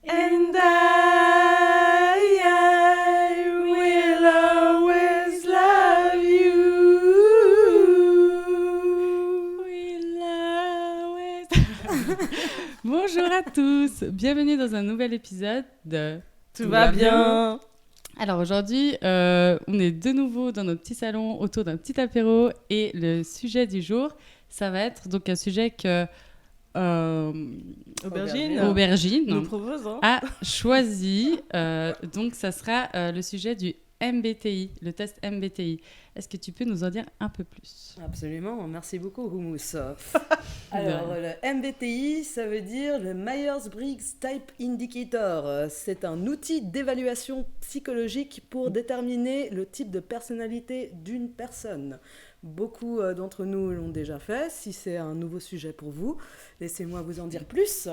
And I will always love you. Will always... Bonjour à tous, bienvenue dans un nouvel épisode de Tout va bien. Alors aujourd'hui, on est de nouveau dans notre petit salon autour d'un petit apéro et le sujet du jour, ça va être donc un sujet que Aubergine nous propose, a choisi. Donc ça sera le sujet du MBTI, le test MBTI. Est-ce que tu peux nous en dire un peu plus ? Absolument, merci beaucoup Hummus. Alors le MBTI, ça veut dire le Myers-Briggs Type Indicator. C'est un outil d'évaluation psychologique pour déterminer le type de personnalité d'une personne. Beaucoup d'entre nous l'ont déjà fait. Si c'est un nouveau sujet pour vous, laissez-moi vous en dire plus.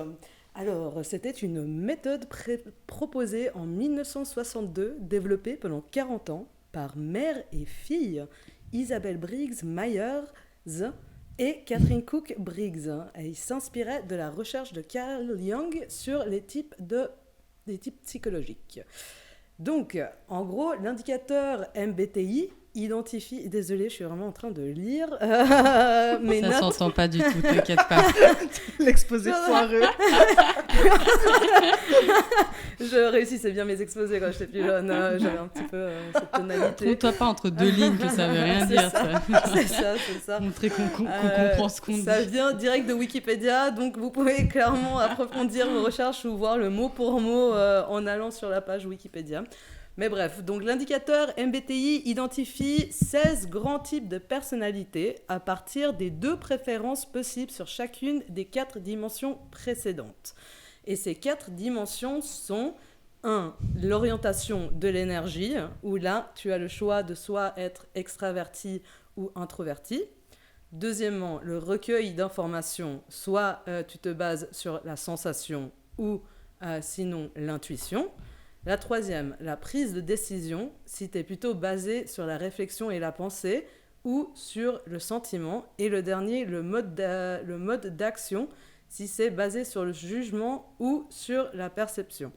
Alors, c'était une méthode proposée en 1962, développée pendant 40 ans par mère et fille, Isabelle Briggs Myers et Catherine Cook Briggs. Et il s'inspirait de la recherche de Carl Jung sur les types psychologiques. Donc, en gros, l'indicateur MBTI identifie... Désolée, je suis vraiment en train de lire mes notes. Ça s'entend pas du tout, t'inquiète pas. L'exposé foireux. Je réussissais bien mes exposés quand j'étais plus jeune. J'avais un petit peu cette tonalité. Trompe-toi pas entre deux lignes que ça veut rien dire. C'est ça. Montrer qu'on comprend ce qu'on dit. Ça vient direct de Wikipédia, donc vous pouvez clairement approfondir vos recherches ou voir le mot pour mot en allant sur la page Wikipédia. Mais bref, donc l'indicateur MBTI identifie 16 grands types de personnalités à partir des 2 préférences possibles sur chacune des 4 dimensions précédentes. Et ces 4 dimensions sont 1. L'orientation de l'énergie, où là, tu as le choix de soit être extraverti ou introverti. Deuxièmement, le recueil d'informations, soit tu te bases sur la sensation ou sinon l'intuition. La troisième, la prise de décision, si tu es plutôt basé sur la réflexion et la pensée ou sur le sentiment. Et le dernier, le mode d'action, si c'est basé sur le jugement ou sur la perception.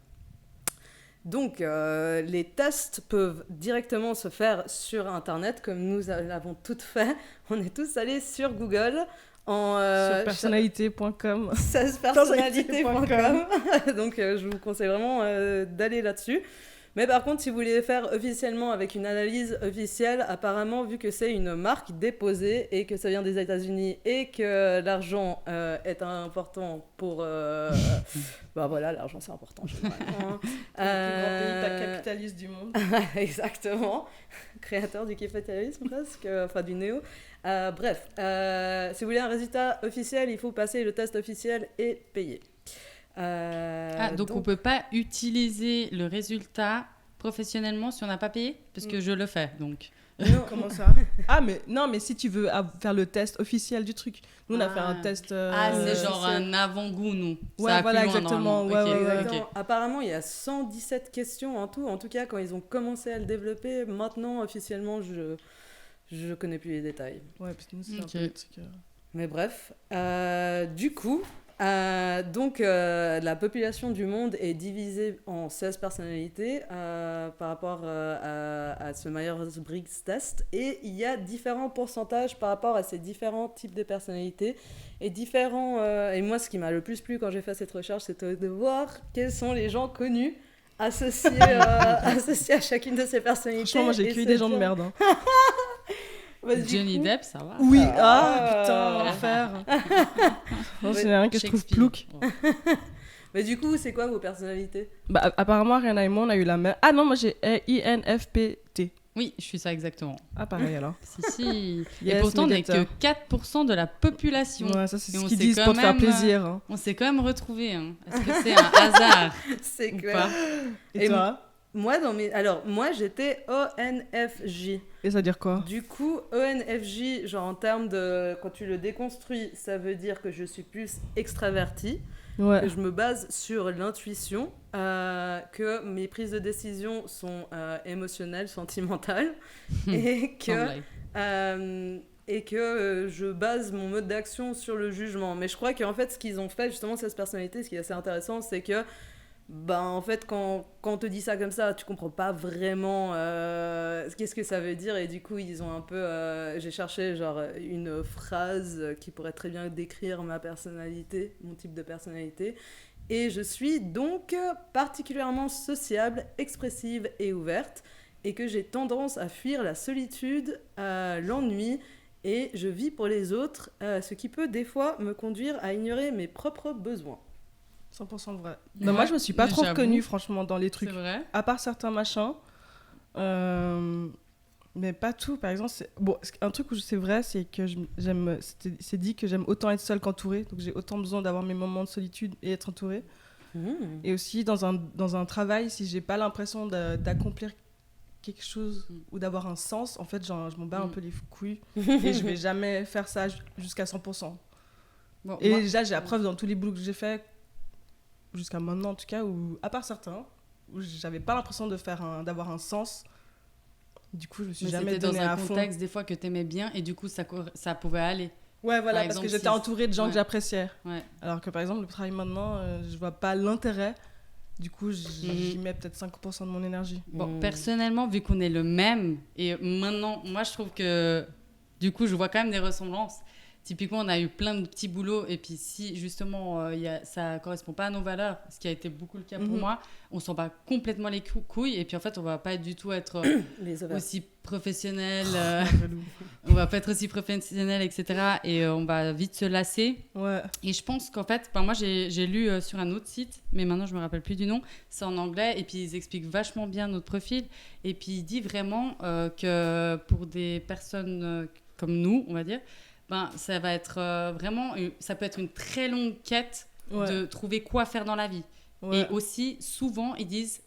Donc, les tests peuvent directement se faire sur Internet, comme nous l'avons toutes fait. On est tous allés sur Google. Sur personnalité.com. 16personnalité.com. Donc je vous conseille vraiment d'aller là-dessus. Mais par contre, si vous voulez faire officiellement avec une analyse officielle, apparemment, vu que c'est une marque déposée et que ça vient des États-Unis et que l'argent est important pour... bah voilà, l'argent c'est important. Le plus grand pays capitaliste du monde. Exactement. Créateur du capitalisme presque, enfin du néo. Bref, si vous voulez un résultat officiel, il faut passer le test officiel et payer. Donc on ne peut pas utiliser le résultat professionnellement si on n'a pas payé ? Parce que je le fais, donc. Non. Comment ça ? mais si tu veux faire le test officiel du truc. Nous, on a fait un test... c'est genre un avant-goût, nous. Ouais, ça voilà, plus loin, exactement. Okay. Apparemment, il y a 117 questions en tout. En tout cas, quand ils ont commencé à le développer, maintenant, officiellement, je connais plus les détails. Ouais, parce que nous, c'est un peu le truc... Mais bref, du coup... la population du monde est divisée en 16 personnalités par rapport à ce Myers-Briggs test, et il y a différents pourcentages par rapport à ces différents types de personnalités et et moi ce qui m'a le plus plu quand j'ai fait cette recherche, c'était de voir quels sont les gens connus associés à chacune de ces personnalités. Franchement, moi j'ai cueilli des gens de merde. Hein. Johnny Depp, ça va. Oui, putain, enfer. Non, c'est rien que je trouve plouc. Mais du coup, c'est quoi vos personnalités ? Bah, apparemment, Rihanna et moi, on a eu la même. Ah non, moi j'ai INFPT. Oui, je suis ça exactement. Ah, pareil alors. Si. Yes, et pourtant, on n'est médiateur. que 4% de la population. Ouais, ça c'est Et ce on qu'ils s'est disent quand pour te faire même, plaisir. Hein. On s'est quand même retrouvés. Hein. Est-ce que c'est un hasard C'est ou clair. pas ? Et toi ? Moi, j'étais ONFJ. Et ça veut dire quoi ? Du coup, ONFJ, genre en termes de... Quand tu le déconstruis, ça veut dire que je suis plus extravertie, Ouais. que je me base sur l'intuition, que mes prises de décision sont émotionnelles, sentimentales, et que... je base mon mode d'action sur le jugement. Mais je crois qu'en fait, ce qu'ils ont fait, justement, cette personnalité, ce qui est assez intéressant, c'est que Ben, en fait, quand on te dit ça comme ça, tu comprends pas vraiment qu'est-ce que ça veut dire. Et du coup, ils ont un peu... j'ai cherché genre une phrase qui pourrait très bien décrire ma personnalité, mon type de personnalité. Et je suis donc particulièrement sociable, expressive et ouverte. Et que j'ai tendance à fuir la solitude, l'ennui. Et je vis pour les autres, ce qui peut des fois me conduire à ignorer mes propres besoins. 100% vrai. Bah, moi, je me suis pas trop reconnue, franchement, dans les trucs. C'est vrai. À part certains machins. Mais pas tout. Par exemple, bon, un truc où c'est vrai, c'est que c'est dit que j'aime autant être seule qu'entourée. Donc, j'ai autant besoin d'avoir mes moments de solitude et être entourée. Et aussi, dans un travail, si j'ai pas l'impression d'accomplir quelque chose ou d'avoir un sens, en fait, genre, je m'en bats un peu les couilles. Et je vais jamais faire ça jusqu'à 100%. Bon, et moi, déjà, j'ai la preuve dans tous les boulots que j'ai fait, jusqu'à maintenant en tout cas, où, à part certains, où j'avais pas l'impression d'avoir un sens. Du coup, je me suis jamais donné à fond. C'était dans un contexte des fois que t'aimais bien et du coup ça pouvait aller. Ouais, voilà, parce que j'étais entourée de gens que j'appréciais. Ouais. Alors que par exemple, le travail maintenant, je vois pas l'intérêt. Du coup, j'y mets peut-être 5% de mon énergie. Bon, personnellement, vu qu'on est le même, et maintenant, moi je trouve que du coup, je vois quand même des ressemblances. Typiquement, on a eu plein de petits boulots et puis si justement ça correspond pas à nos valeurs, ce qui a été beaucoup le cas pour moi, on s'en bat complètement les couilles et puis en fait on va pas du tout être aussi professionnel, on va pas être aussi professionnel, etc. Et on va vite se lasser. Ouais. Et je pense qu'en fait, moi j'ai lu sur un autre site, mais maintenant je me rappelle plus du nom, c'est en anglais et puis ils expliquent vachement bien notre profil et puis il dit vraiment que pour des personnes comme nous, on va dire, ça va être vraiment, ça peut être une très longue quête de trouver quoi faire dans la vie. Ouais. Et aussi, souvent, ils disent,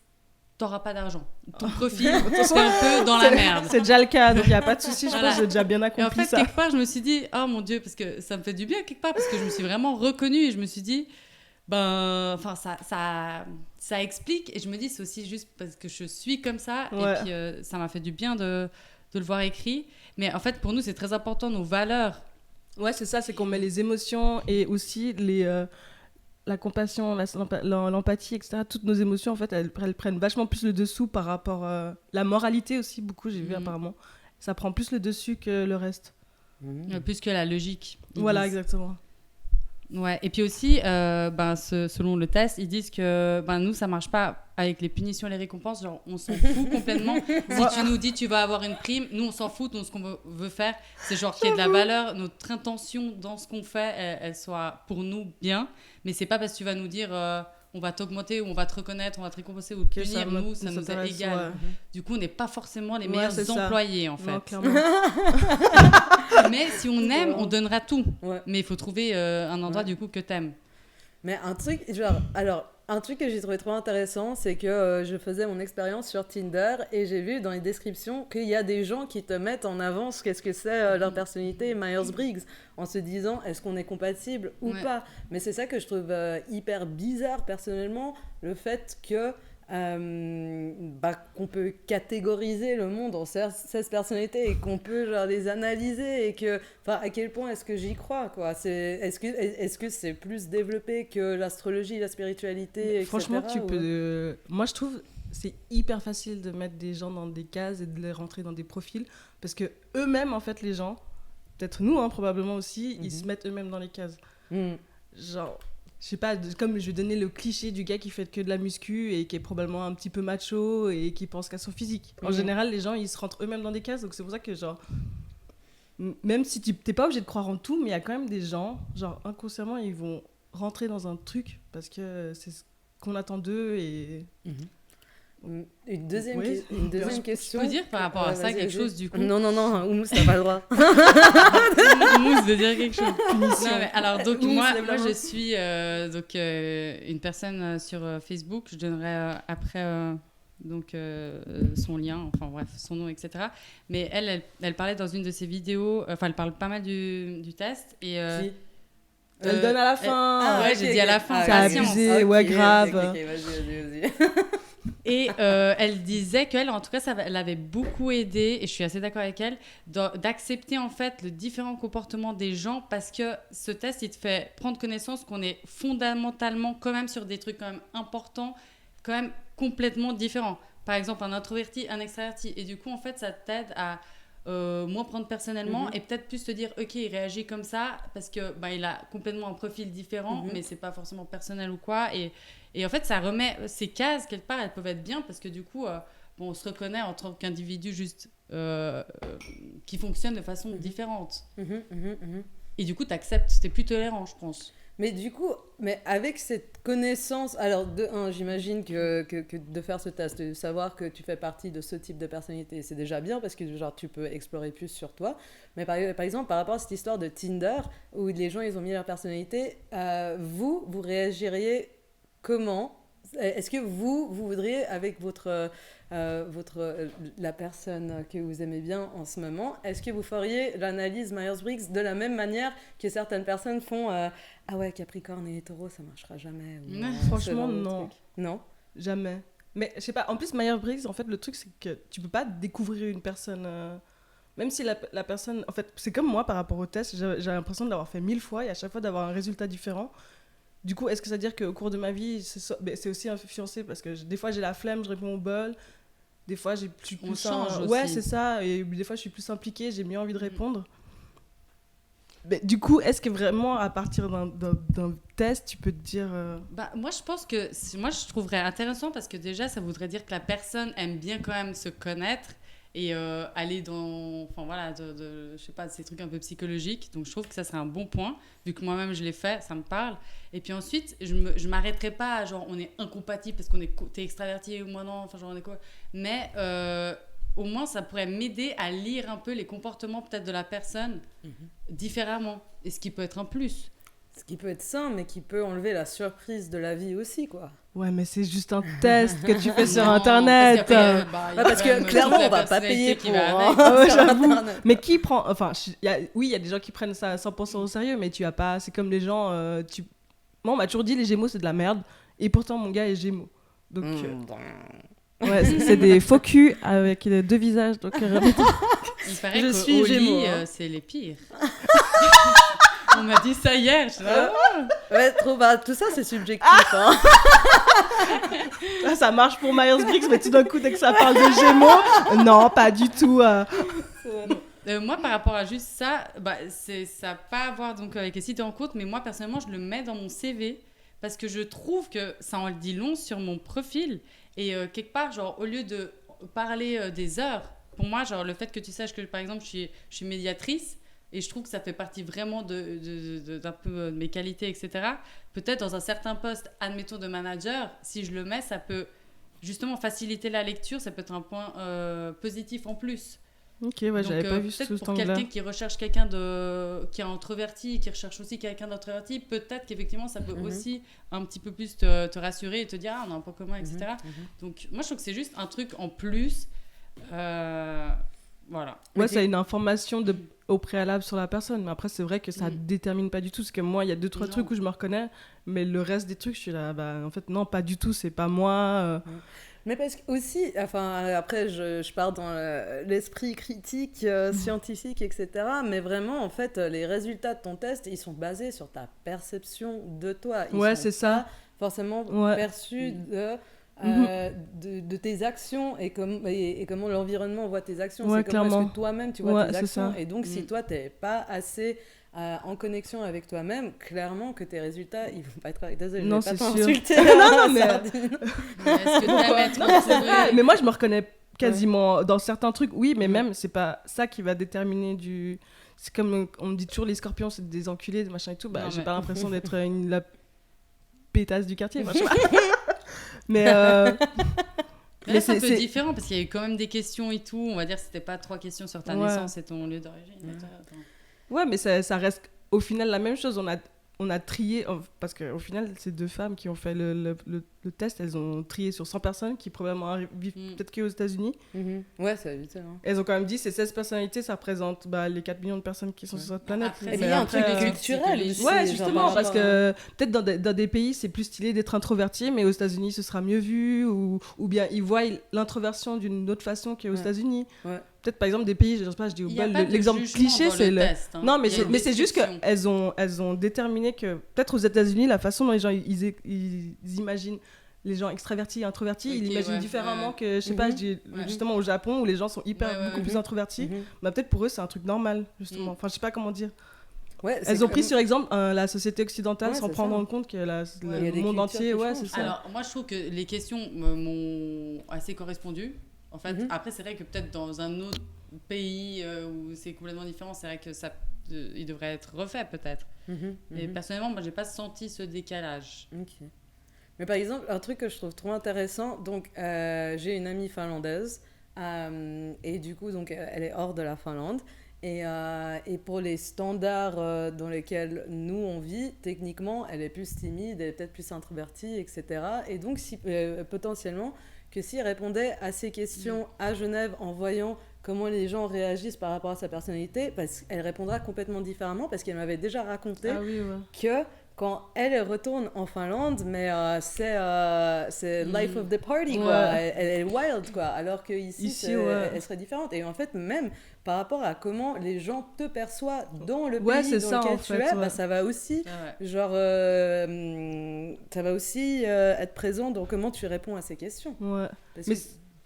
t'auras pas d'argent. Ton profil, c'est un peu dans la merde. C'est déjà le cas, donc il n'y a pas de souci, je pense que j'ai déjà bien accompli ça. Et en fait, quelque part, je me suis dit, oh mon Dieu, parce que ça me fait du bien quelque part, parce que je me suis vraiment reconnue et je me suis dit, ça explique. Et je me dis, c'est aussi juste parce que je suis comme ça. Ouais. Et puis, ça m'a fait du bien de le voir écrit. Mais en fait, pour nous, c'est très important, nos valeurs. Ouais, c'est ça, c'est qu'on met les émotions et aussi la compassion, l'empathie, etc. Toutes nos émotions, en fait, elles prennent vachement plus le dessous par rapport à la moralité aussi, beaucoup, j'ai vu apparemment. Ça prend plus le dessus que le reste. Plus que la logique. Voilà, exactement. Ouais, et puis aussi, selon le test, ils disent que nous, ça marche pas avec les punitions et les récompenses. Genre, on s'en fout complètement. Si tu nous dis tu vas avoir une prime, nous, on s'en fout. Nous, ce qu'on veut faire, c'est genre qu'il y ait de la valeur. Notre intention dans ce qu'on fait, elle soit pour nous bien. Mais c'est pas parce que tu vas nous dire on va t'augmenter ou on va te reconnaître, on va te récompenser ou te punir. Nous, ça nous est égal. Ouais. Du coup, on n'est pas forcément les meilleurs employés, en fait. Non, clairement. Mais si on aime, on donnera tout. Ouais. Mais il faut trouver un endroit du coup que t'aimes. Mais un truc que j'ai trouvé trop intéressant, c'est que je faisais mon expérience sur Tinder et j'ai vu dans les descriptions qu'il y a des gens qui te mettent en avant qu'est-ce que c'est leur personnalité Myers-Briggs, en se disant est-ce qu'on est compatible ou pas. Mais c'est ça que je trouve hyper bizarre personnellement, le fait que qu'on peut catégoriser le monde en 16 personnalités et qu'on peut genre les analyser et que à quel point est-ce que j'y crois quoi. Est-ce que c'est plus développé que l'astrologie, la spiritualité, etc. Franchement peux moi je trouve c'est hyper facile de mettre des gens dans des cases et de les rentrer dans des profils parce que eux-mêmes en fait les gens, peut-être nous probablement aussi, ils se mettent eux-mêmes dans les cases. Genre je sais pas, comme je vais donner le cliché du gars qui fait que de la muscu et qui est probablement un petit peu macho et qui pense qu'à son physique. En général, les gens, ils se rentrent eux-mêmes dans des cases, donc c'est pour ça que, genre, même si t'es pas obligé de croire en tout, mais il y a quand même des gens, genre, inconsciemment, ils vont rentrer dans un truc parce que c'est ce qu'on attend d'eux et... Une deuxième question. Je peux dire par rapport à ça quelque chose du coup? Non, Oumous t'as pas le droit. Oumous veut dire quelque chose. Non, mais alors donc moi je suis une personne sur Facebook. Je donnerai après son lien, enfin bref son nom, etc. Mais elle parlait dans une de ses vidéos, enfin elle parle pas mal du test et. Elle donne à la fin. J'ai dit à la fin. C'est abusé, ouais grave. Okay, vas-y. Et elle disait qu'elle, en tout cas, ça l'avait beaucoup aidée, et je suis assez d'accord avec elle, d'accepter en fait le différent comportement des gens, parce que ce test, il te fait prendre connaissance qu'on est fondamentalement quand même sur des trucs quand même importants, quand même complètement différents. Par exemple, un introverti, un extraverti. Et du coup, en fait, ça t'aide à moins prendre personnellement et peut-être plus te dire, ok, il réagit comme ça parce que il a complètement un profil différent, mais c'est pas forcément personnel ou quoi. Et en fait, ça remet ces cases, quelque part, elles peuvent être bien parce que du coup, on se reconnaît en tant qu'individu juste qui fonctionne de façon différente. Et du coup, t'acceptes, t'es plus tolérant, je pense. Mais du coup, avec cette connaissance, alors de un, j'imagine que de faire ce test, de savoir que tu fais partie de ce type de personnalité, c'est déjà bien parce que genre tu peux explorer plus sur toi. Mais par exemple, par rapport à cette histoire de Tinder où les gens ils ont mis leur personnalité, vous réagiriez comment? Est-ce que vous voudriez avec la personne que vous aimez bien en ce moment, est-ce que vous feriez l'analyse Myers-Briggs de la même manière que certaines personnes font ah ouais, Capricorne et hétéro, ça marchera jamais. Franchement, non. Non, jamais. Mais je sais pas, en plus, Myers-Briggs, en fait, le truc, c'est que tu peux pas découvrir une personne. Même si la personne. En fait, c'est comme moi par rapport au test, j'ai l'impression de l'avoir fait 1000 fois et à chaque fois d'avoir un résultat différent. Du coup, est-ce que ça veut dire qu'au cours de ma vie, c'est aussi influencé parce que des fois, j'ai la flemme, je réponds au bol. Des fois, je suis plus... On change aussi. Ouais, c'est ça. Et des fois, je suis plus impliquée, j'ai mieux envie de répondre. Mais du coup, est-ce que vraiment, à partir d'un test, tu peux te dire... Moi, je pense que... Moi, je trouverais intéressant parce que déjà, ça voudrait dire que la personne aime bien quand même se connaître et aller dans... Enfin, voilà, je sais pas, ces trucs un peu psychologiques. Donc, je trouve que ça serait un bon point. Vu que moi-même, je l'ai fait, ça me parle. Et puis ensuite, je m'arrêterai pas à genre, on est incompatible parce t'es extraverti ou moi non. Enfin, genre, on est quoi. Mais... au moins, ça pourrait m'aider à lire un peu les comportements peut-être de la personne différemment. Et ce qui peut être un plus. Ce qui peut être sain, mais qui peut enlever la surprise de la vie aussi, quoi. Ouais, mais c'est juste un test que tu fais sur Internet. Parce que clairement, on va pas payer pour... j'avoue. Mais qui prend... Enfin, oui, il y a des gens qui prennent ça à 100% au sérieux, mais tu as pas... C'est comme les gens... Moi, on m'a toujours dit les Gémeaux, c'est de la merde. Et pourtant, mon gars est Gémeaux. Donc... Ouais, c'est des faux culs avec deux visages. Donc, il paraît que suis au Gémeaux, lit, c'est les pires. On m'a dit ça hier. Ouais, tout ça, c'est subjectif. Hein. Ça marche pour Myers-Briggs, mais tout d'un coup, dès que ça parle de Gémeaux, non, pas du tout. Moi, par rapport à juste ça, ça n'a pas à voir donc, avec les sites de rencontres, mais moi, personnellement, je le mets dans mon CV parce que je trouve que ça en dit long sur mon profil. Et quelque part, genre, au lieu de parler des heures, pour moi, genre, le fait que tu saches que, par exemple, je suis médiatrice, et je trouve que ça fait partie vraiment d'un peu de mes qualités, etc. Peut-être dans un certain poste, admettons, de manager, si je le mets, ça peut justement faciliter la lecture, ça peut être un point positif en plus. Ok, ouais, donc, j'avais pas vu peut-être sous cet pour angle-là. quelqu'un qui recherche quelqu'un qui est introverti, qui recherche aussi quelqu'un d'introverti, peut-être qu'effectivement ça peut aussi un petit peu plus te rassurer et te dire on a un point commun, etc. Donc moi je trouve que c'est juste un truc en plus. Voilà. Ouais, c'est une information au préalable sur la personne, mais après c'est vrai que ça détermine pas du tout, parce que moi il y a 2-3 trucs où je me reconnais, mais le reste des trucs je suis là, en fait non, pas du tout, c'est pas moi. Mais parce que aussi, enfin, après je pars dans l'esprit critique, scientifique, etc. Mais vraiment, en fait, les résultats de ton test, ils sont basés sur ta perception de toi. Ils sont c'est ça. Forcément perçus de tes actions et comment l'environnement voit tes actions. C'est comme parce que toi-même, tu vois tes actions. Et donc, si toi, t'es pas assez... en connexion avec toi-même, clairement que tes résultats, ils vont pas être... Désolée, non, je vais pas sûr. t'insulter. non, mais... Est-ce que mais moi, je me reconnais quasiment dans certains trucs, oui, mais même, c'est pas ça qui va déterminer du... C'est comme, on me dit toujours, les scorpions, c'est des enculés, des machins et tout. J'ai pas l'impression d'être la pétasse du quartier. Moi, je sais pas. mais... Mais là, c'est un peu différent, parce qu'il y a eu quand même des questions et tout. On va dire que c'était pas 3 questions sur ta naissance et ton lieu d'origine. Ouais, mais ça reste au final la même chose. On a on a trié, parce qu'au final, c'est 2 femmes qui ont fait le test, elles ont trié sur 100 personnes qui probablement vivent peut-être qu'aux États-Unis. Ouais, ça va vite. Hein. Elles ont quand même dit ces 16 personnalités, ça représente les 4 millions de personnes qui sont sur cette planète. Après, et puis il y a un truc culturel aussi. Ouais, justement, parce que peut-être dans des pays, c'est plus stylé d'être introverti, mais aux États-Unis, ce sera mieux vu, ou bien ils voient l'introversion d'une autre façon qu'aux États-Unis. Ouais. Peut-être par exemple des pays, je sais pas, je dis l'exemple cliché, c'est le test, hein. Non, mais c'est juste qu'elles ont déterminé que peut-être aux États-Unis, la façon dont les gens ils imaginent les gens extravertis et introvertis, ils l'imaginent différemment que, je sais pas, je dis justement au Japon où les gens sont beaucoup plus introvertis. Peut-être pour eux c'est un truc normal, justement. Enfin, je sais pas comment dire. Ouais, elles ont pris sur exemple la société occidentale sans prendre en compte que le monde entier, c'est ça. Alors moi je trouve que les questions m'ont assez correspondu. En fait, après c'est vrai que peut-être dans un autre pays où c'est complètement différent, c'est vrai que ça il devrait être refait peut-être. Mais personnellement, moi j'ai pas senti ce décalage. Ok. Mais par exemple, un truc que je trouve trop intéressant, donc j'ai une amie finlandaise et du coup donc elle est hors de la Finlande. Et pour les standards dans lesquels nous on vit, techniquement, elle est plus timide, elle est peut-être plus introvertie, etc. Et donc, potentiellement, que s'il répondait à ces questions à Genève en voyant comment les gens réagissent par rapport à sa personnalité, parce qu'elle répondra complètement différemment, parce qu'elle m'avait déjà raconté que quand elle retourne en Finlande, mais c'est life of the party, quoi. Elle est wild, quoi. Alors qu'ici, elle serait différente. Et en fait, même par rapport à comment les gens te perçoivent dans le pays dans lequel tu es, ça va aussi, ça va aussi être présent dans comment tu réponds à ces questions. Ouais.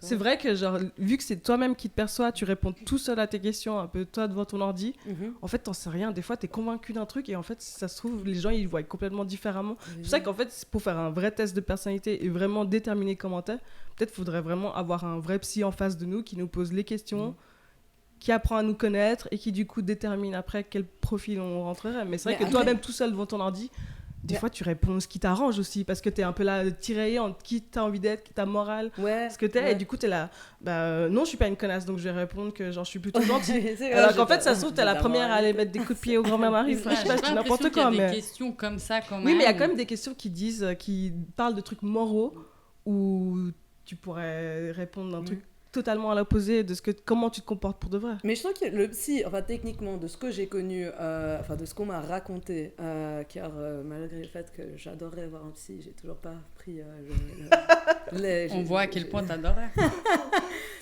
C'est vrai que vu que c'est toi-même qui te perçois, tu réponds tout seul à tes questions, un peu toi devant ton ordi. En fait, t'en sais rien. Des fois, t'es convaincu d'un truc et en fait, ça se trouve, les gens, ils voient complètement différemment. C'est pour ça qu'en fait, pour faire un vrai test de personnalité et vraiment déterminer comment t'es, peut-être faudrait vraiment avoir un vrai psy en face de nous qui nous pose les questions, qui apprend à nous connaître et qui du coup détermine après quel profil on rentrerait. Mais c'est vrai que toi-même tout seul devant ton ordi, des fois tu réponds ce qui t'arrange aussi parce que t'es un peu là tiraillé entre qui t'as envie d'être, qui ta morale, ce que t'es, et du coup t'es là non je suis pas une connasse donc je vais répondre que je suis plutôt gentille. Alors qu'en fait ça se trouve t'es la première à aller mettre des coups de pied au grand-mère Marie. Je sais pas, je dis n'importe quoi, mais des questions comme ça quand même. Oui, mais il y a quand même des questions qui parlent de trucs moraux où tu pourrais répondre d'un truc totalement à l'opposé de comment tu te comportes pour de vrai. Mais je trouve que le psy, techniquement, de ce que j'ai connu, de ce qu'on m'a raconté, car malgré le fait que j'adorerais avoir un psy, j'ai toujours pas pris on voit à quel point t'adorais.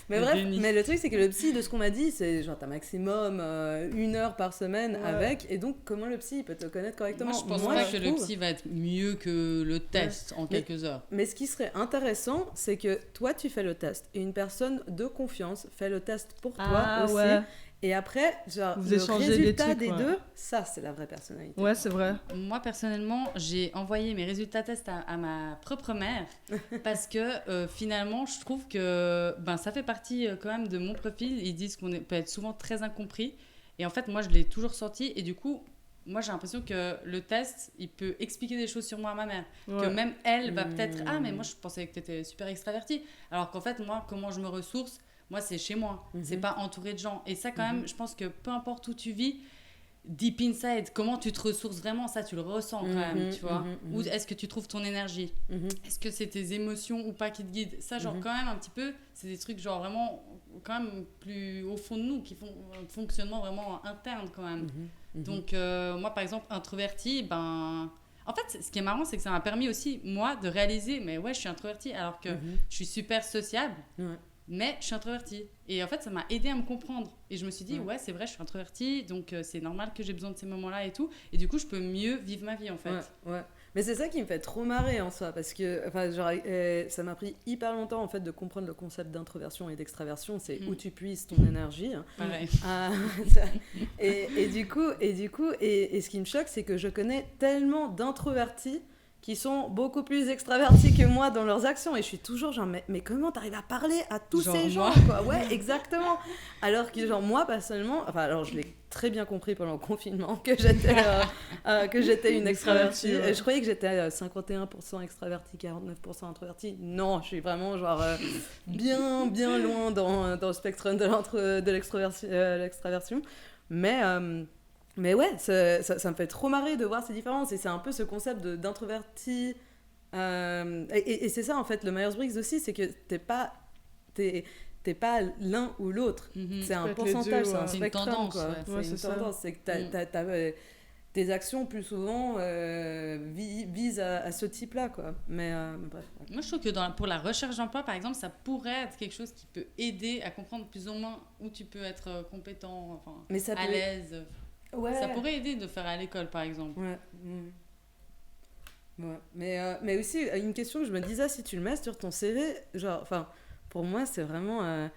Mais bref, mais le truc c'est que le psy, de ce qu'on m'a dit, c'est genre t'as maximum 1 heure par semaine avec, et donc comment le psy peut te connaître correctement. Moi je pense pas que le psy va être mieux que le test en quelques heures. Mais ce qui serait intéressant, c'est que toi tu fais le test et une personne de confiance fait le test pour toi aussi. Ouais. Et après, le résultat des deux, ça, c'est la vraie personnalité. Ouais, c'est vrai. Moi, personnellement, j'ai envoyé mes résultats tests à ma propre mère parce que finalement, je trouve que ça fait partie quand même de mon profil. Ils disent qu'on peut être souvent très incompris. Et en fait, moi, je l'ai toujours senti. Et du coup, moi, j'ai l'impression que le test, il peut expliquer des choses sur moi à ma mère. Que même elle va peut-être... Ah, mais moi, je pensais que tu étais super extravertie. Alors qu'en fait, moi, comment je me ressource, moi, c'est chez moi. C'est pas entouré de gens. Et ça, quand même, je pense que peu importe où tu vis, deep inside, comment tu te ressources vraiment, ça, tu le ressens quand même, tu vois. Où est-ce que tu trouves ton énergie Est-ce que c'est tes émotions ou pas qui te guident Ça, genre, quand même, un petit peu, c'est des trucs, genre, vraiment, quand même, plus au fond de nous, qui font un fonctionnement vraiment interne, quand même. Donc, moi, par exemple, introvertie, en fait, ce qui est marrant, c'est que ça m'a permis aussi, moi, de réaliser, mais ouais, je suis introvertie, alors que je suis super sociable. Mais je suis introvertie. Et en fait, ça m'a aidé à me comprendre. Et je me suis dit, ouais, c'est vrai, je suis introvertie, donc c'est normal que j'ai besoin de ces moments-là et tout. Et du coup, je peux mieux vivre ma vie, en fait. Ouais. Mais c'est ça qui me fait trop marrer en soi, parce que ça m'a pris hyper longtemps, en fait, de comprendre le concept d'introversion et d'extraversion. C'est où tu puises ton énergie. Pareil. Et du coup, ce qui me choque, c'est que je connais tellement d'introvertis qui sont beaucoup plus extravertis que moi dans leurs actions, et je suis toujours genre mais comment t'arrives à parler à tous ces gens quoi. Ouais, exactement. Alors que genre moi personnellement, alors je l'ai très bien compris pendant le confinement que j'étais une extravertie. Je croyais que j'étais 51% extravertie, 49% introvertie. Non, je suis vraiment genre bien loin dans le spectre de l'extraversion. Mais Mais ouais, ça me fait trop marrer de voir ces différences. Et c'est un peu ce concept d'introverti. Et c'est ça, en fait, le Myers-Briggs aussi, c'est que t'es pas l'un ou l'autre. C'est un pourcentage, deux, c'est un C'est une spectrum. tendance, Quoi. ouais. C'est une c'est ça. tendance. C'est que tes actions, plus souvent, visent à ce type-là. Quoi. Mais bref. Ouais. Moi, je trouve que pour la recherche d'emploi, par exemple, ça pourrait être quelque chose qui peut aider à comprendre plus ou moins où tu peux être compétent, enfin, Mais ça à peut- l'aise. Ouais. Ça pourrait aider de faire à l'école, par exemple. Ouais. Ouais. Mais aussi, une question que je me disais, si tu le mets sur ton CV, genre, enfin, pour moi, c'est vraiment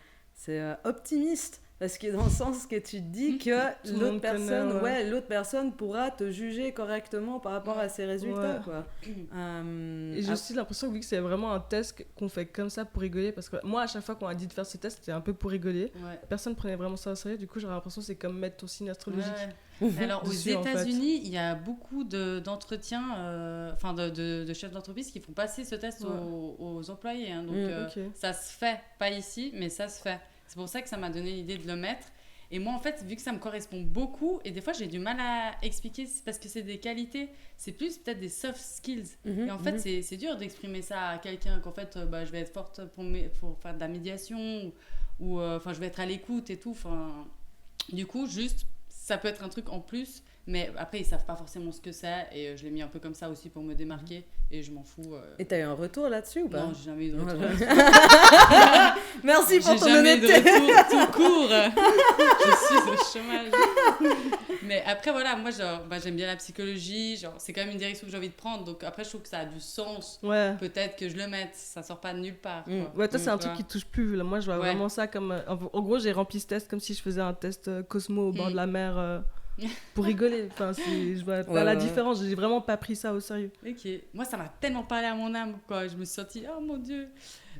optimiste. Parce que dans le sens que tu te dis que Tout le l'autre monde personne, connaît, l'autre personne pourra te juger correctement par rapport à ses résultats, Ouais. quoi. Et j'ai aussi l'impression que vu que c'est vraiment un test qu'on fait comme ça pour rigoler, parce que moi, à chaque fois qu'on a dit de faire ce test, c'était un peu pour rigoler. Ouais. Personne prenait vraiment ça au sérieux, du coup, j'aurais l'impression que c'est comme mettre ton signe astrologique. Ouais. Alors, aux Dessus, en fait. États-Unis, il y a beaucoup d'entretiens, enfin de chefs d'entreprise qui font passer ce test Ouais. aux employés. Hein. Donc, Ok. ça se fait, pas ici, mais ça se fait. C'est pour ça que ça m'a donné l'idée de le mettre. Et moi, en fait, vu que ça me correspond beaucoup, et des fois, j'ai du mal à expliquer, c'est parce que c'est des qualités, c'est plus peut-être des soft skills. Et en fait, c'est dur d'exprimer ça à quelqu'un qu'en fait, je vais être forte pour faire de la médiation, ou enfin, je vais être à l'écoute et tout. Du coup, juste, ça peut être un truc en plus, mais après, ils savent pas forcément ce que c'est, et je l'ai mis un peu comme ça aussi pour me démarquer, et je m'en fous. Et t'as eu un retour là-dessus ou pas? Non, j'ai jamais eu de retour. Merci pour J'ai ton jamais eu de honnêteté. retour tout court. Je suis au chômage. Mais après, voilà, moi, j'aime bien la psychologie. Genre, c'est quand même une direction que j'ai envie de prendre. Donc après, je trouve que ça a du sens. Ouais. Peut-être que je le mette. Ça sort pas de nulle part. Quoi. Ouais, toi, c'est un Tu truc vois. qui te touche plus. Là, moi, je vois Ouais. vraiment ça comme. En gros, j'ai rempli ce test comme si je faisais un test Cosmo au bord de la mer pour rigoler. Enfin, je vois pas la différence. J'ai vraiment pas pris ça au sérieux. Ok. Moi, ça m'a tellement parlé à mon âme, quoi. Je me suis sentie, oh mon Dieu.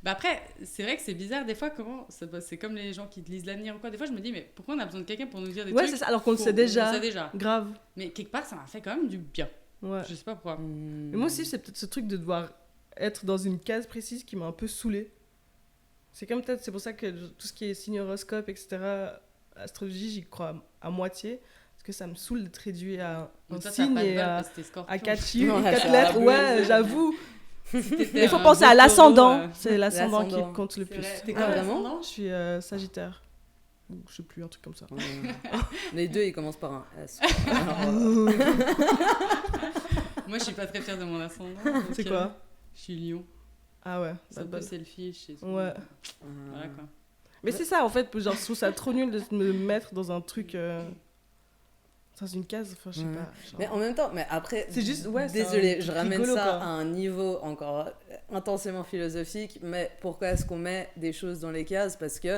Bah après, c'est vrai que c'est bizarre des fois comment. C'est comme les gens qui te lisent l'avenir ou quoi. Des fois, je me dis, mais pourquoi on a besoin de quelqu'un pour nous dire des Ouais, trucs c'est ça, alors qu'on le Faut- sait déjà. On le sait déjà. Grave. Mais quelque part, ça m'a fait quand même du bien. Ouais. Je sais pas pourquoi. Mais moi aussi, c'est peut-être ce truc de devoir être dans une case précise qui m'a un peu saoulée. C'est comme peut-être, c'est pour ça que tout ce qui est signe horoscope, etc., astrologie, j'y crois à moitié. Parce que ça me saoule d'être réduit à un Mais toi, t'as signe pas de et bol à, parce que t'es scorpion. 4 chiffres, Ouais, 4 c'est lettres. abusé. Ouais, j'avoue. Si t'étais Mais il faut un penser beau à l'ascendant. taureau, C'est l'ascendant qui L'ascendant. compte le c'est plus. vrai. T'es Ah, quoi vraiment l'ascendant Je suis Sagittaire. Ou je sais plus, un truc comme ça. Les deux, ils commencent par un S. Moi, je suis pas très fière de mon ascendant. C'est donc, quoi Je suis lion. Ah ouais. C'est un peu selfish. Et tout. Ouais. Voilà quoi. Mais c'est ça, en fait, genre, je trouve ça trop nul de me mettre dans un truc. Dans une case, enfin, je sais Ouais. pas. genre. Mais en même temps, mais après, C'est juste, ouais, c'est désolé, un je truc ramène rigolo, ça quoi. à un niveau encore intensément philosophique, mais pourquoi est-ce qu'on met des choses dans les cases? Parce que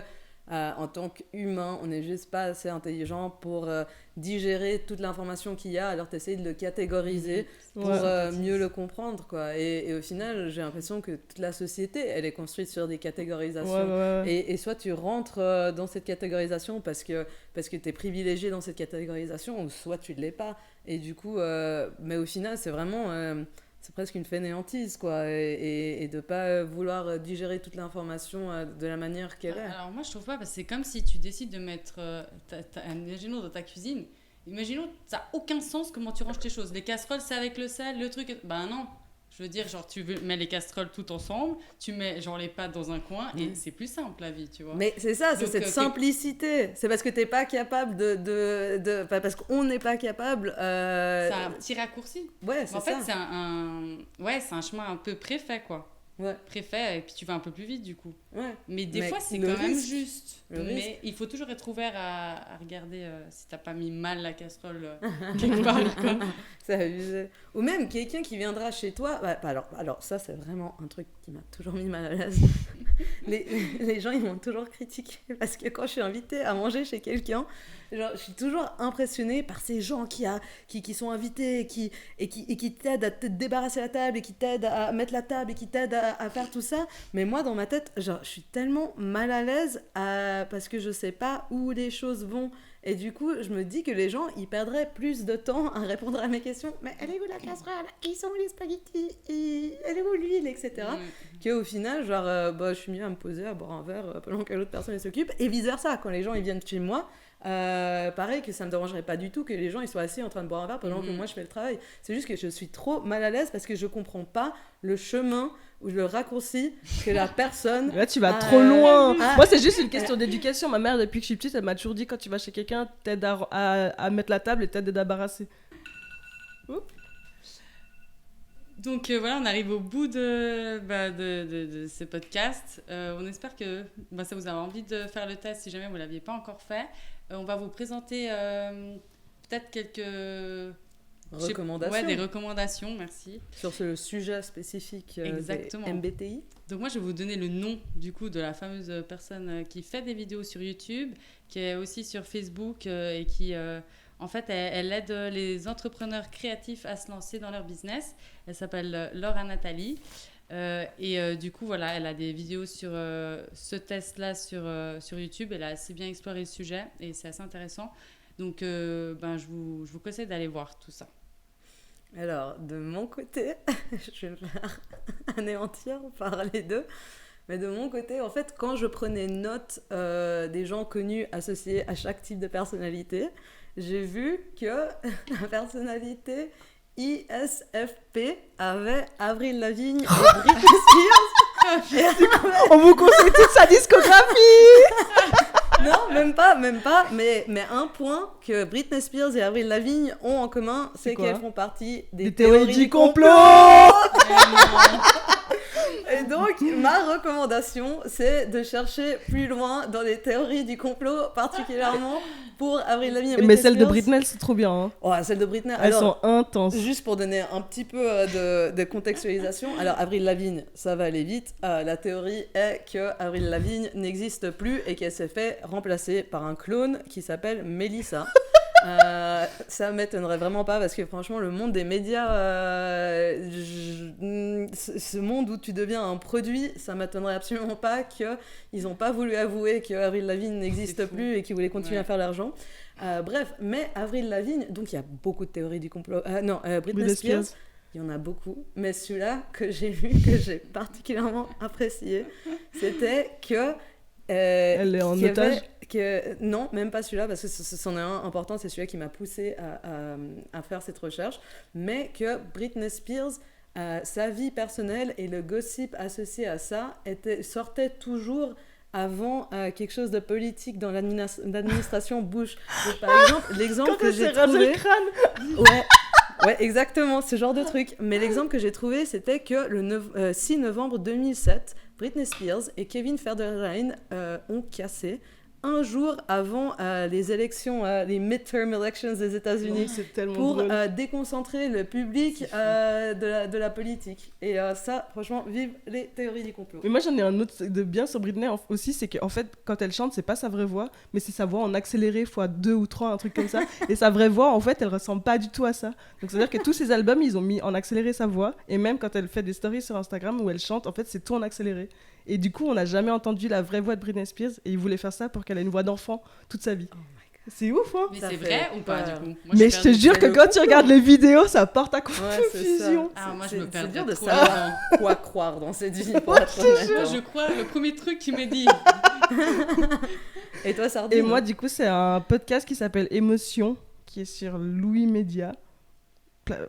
en tant qu'humain, on n'est juste pas assez intelligent pour digérer toute l'information qu'il y a, alors t'essayes de le catégoriser pour Ouais. mieux le comprendre, quoi. Et au final, j'ai l'impression que toute la société, elle est construite sur des catégorisations. Ouais. Et soit tu rentres dans cette catégorisation parce que tu es privilégié dans cette catégorisation, ou soit tu ne l'es pas. Et du coup, mais au final, c'est vraiment... c'est presque une fainéantise, quoi. Et de ne pas vouloir digérer toute l'information de la manière qu'elle est. Alors moi, je trouve pas, parce que c'est comme si tu décides de mettre, imaginons dans ta cuisine, imaginons, ça n'a aucun sens comment tu ranges tes choses. Les casseroles, c'est avec le sel, le truc... Ben non. Je veux dire, genre, mets les casseroles tout ensemble, tu mets genre les pâtes dans un coin, et c'est plus simple la vie, tu vois. Mais c'est ça, c'est Donc, cette simplicité. C'est parce que tu n'es pas capable parce qu'on n'est pas capable... C'est un petit raccourci. Ouais, c'est En fait, ça. c'est un chemin un peu préfet, quoi. Ouais, Préfet, et puis tu vas un peu plus vite, du coup. ouais. Mais des Mais fois, c'est le quand même risque- juste. le Mais risque- il faut toujours être ouvert à regarder si t'as pas mis mal la casserole quelque part, quoi. C'est abusé. Ou même quelqu'un qui viendra chez toi. Alors ça, c'est vraiment un truc qui m'a toujours mis mal à l'aise. Les gens, ils m'ont toujours critiqué. Parce que quand je suis invitée à manger chez quelqu'un, genre, je suis toujours impressionnée par ces gens qui sont invités et qui t'aident à te débarrasser la table et qui t'aident à mettre la table et qui t'aident à faire tout ça. Mais moi, dans ma tête, genre, je suis tellement mal à l'aise parce que je sais pas où les choses vont. Et du coup, je me dis que les gens, ils perdraient plus de temps à répondre à mes questions. Mais elle est où la casserole? Ils sont où les spaghettis? Elle est où l'huile? Etc. qu'au final, genre, je suis mieux à me poser, à boire un verre pendant que l'autre personne s'occupe, et vice-versa, quand les gens ils viennent chez moi, pareil, que ça me dérangerait pas du tout que les gens ils soient assis en train de boire un verre pendant que moi je fais le travail. C'est juste que je suis trop mal à l'aise parce que je comprends pas le chemin ou le raccourci que la personne... Là, tu vas trop loin. Moi, c'est juste une question d'éducation. Ma mère, depuis que je suis petite, elle m'a toujours dit, quand tu vas chez quelqu'un, t'aides à mettre la table et t'aides à débarrasser. Donc voilà, on arrive au bout de ce podcast. On espère que ça vous a envie de faire le test si jamais vous ne l'aviez pas encore fait. On va vous présenter peut-être quelques recommandations. Ouais, des recommandations, merci. Sur ce sujet spécifique des MBTI. Donc moi, je vais vous donner le nom du coup de la fameuse personne qui fait des vidéos sur YouTube, qui est aussi sur Facebook et qui... En fait, elle aide les entrepreneurs créatifs à se lancer dans leur business. Elle s'appelle Laura Nathalie. Du coup, voilà, elle a des vidéos sur ce test-là sur YouTube. Elle a assez bien exploré le sujet et c'est assez intéressant. Donc, je vous conseille d'aller voir tout ça. Alors, de mon côté, je vais me faire anéantir par les deux. Mais de mon côté, en fait, quand je prenais note des gens connus associés à chaque type de personnalité, j'ai vu que la personnalité ISFP avait Avril Lavigne et Britney Spears. On vous conseille toute sa discographie. Non, même pas. Mais un point que Britney Spears et Avril Lavigne ont en commun, c'est qu'elles font partie des théories du complot. Et donc, ma recommandation, c'est de chercher plus loin dans les théories du complot, particulièrement pour Avril Lavigne et Britney Spears. Mais celles de Britney, elles sont trop bien. Hein. Oh, celles de Britney, elles sont intenses. Juste pour donner un petit peu de contextualisation, alors Avril Lavigne, ça va aller vite. La théorie est que Avril Lavigne n'existe plus et qu'elle s'est fait remplacer par un clone qui s'appelle Melissa. Ça m'étonnerait vraiment pas parce que franchement le monde des médias ce monde où tu deviens un produit, ça m'étonnerait absolument pas qu'ils n'ont pas voulu avouer que Avril Lavigne n'existe plus et qu'ils voulaient continuer à faire l'argent. Bref, mais Avril Lavigne, donc il y a beaucoup de théories du complot. Britney Spears, il y en a beaucoup, mais celui-là que j'ai vu, que j'ai particulièrement apprécié, c'était que elle est en otage. Non, même pas celui-là, parce que c'en est un important, c'est celui-là qui m'a poussé à faire cette recherche, mais que Britney Spears, sa vie personnelle et le gossip associé à ça sortait toujours avant quelque chose de politique dans l'administration Bush. Donc, par exemple, l'exemple que j'ai trouvé... Ouais, exactement, ce genre de truc. Mais l'exemple que j'ai trouvé, c'était que le 6 novembre 2007, Britney Spears et Kevin Federline ont cassé un jour avant les élections, les midterm elections des États-Unis, pour déconcentrer le public de la politique. Et ça, franchement, vive les théories du complot. Mais moi, j'en ai un autre de bien sur Britney aussi, c'est qu'en fait, quand elle chante, c'est pas sa vraie voix, mais c'est sa voix en accéléré x 2 ou 3, un truc comme ça. Et sa vraie voix, en fait, elle ressemble pas du tout à ça. Donc, c'est-à-dire que tous ses albums, ils ont mis en accéléré sa voix. Et même quand elle fait des stories sur Instagram où elle chante, en fait, c'est tout en accéléré. Et du coup, on n'a jamais entendu la vraie voix de Britney Spears et ils voulaient faire ça pour qu'elle ait une voix d'enfant toute sa vie. Oh my God. C'est ouf, hein? Mais c'est vrai ou pas, du coup? Moi, mais je te jure que quand tu regardes les vidéos, ça porte à confusion. Moi, je me perds. C'est dur de savoir quoi croire dans cette vie. Je crois le premier truc qui m'est dit. Et toi, Sardine? Et moi, du coup, c'est un podcast qui s'appelle Émotion, qui est sur Louis Média.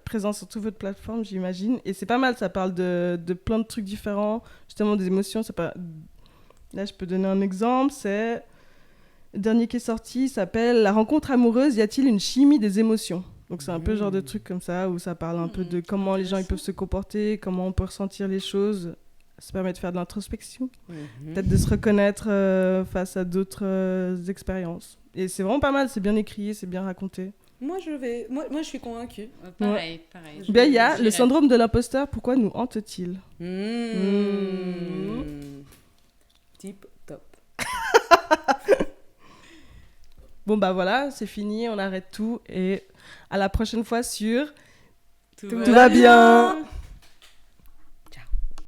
Présent sur toute votre plateforme, j'imagine. Et c'est pas mal, ça parle de plein de trucs différents, justement des émotions. Là, je peux donner un exemple, c'est... Le dernier qui est sorti s'appelle « La rencontre amoureuse, y a-t-il une chimie des émotions ?» Donc c'est un peu le genre de truc comme ça, où ça parle un peu de comment les gens ils peuvent se comporter, comment on peut ressentir les choses. Ça permet de faire de l'introspection, peut-être de se reconnaître face à d'autres expériences. Et c'est vraiment pas mal, c'est bien écrit, c'est bien raconté. Moi, je suis convaincue. Pareil. Bien, il y a le syndrome de l'imposteur. Pourquoi nous hante-t-il? Tip top. Bon, bah voilà, c'est fini. On arrête tout. Et à la prochaine fois sur... Tout va bien.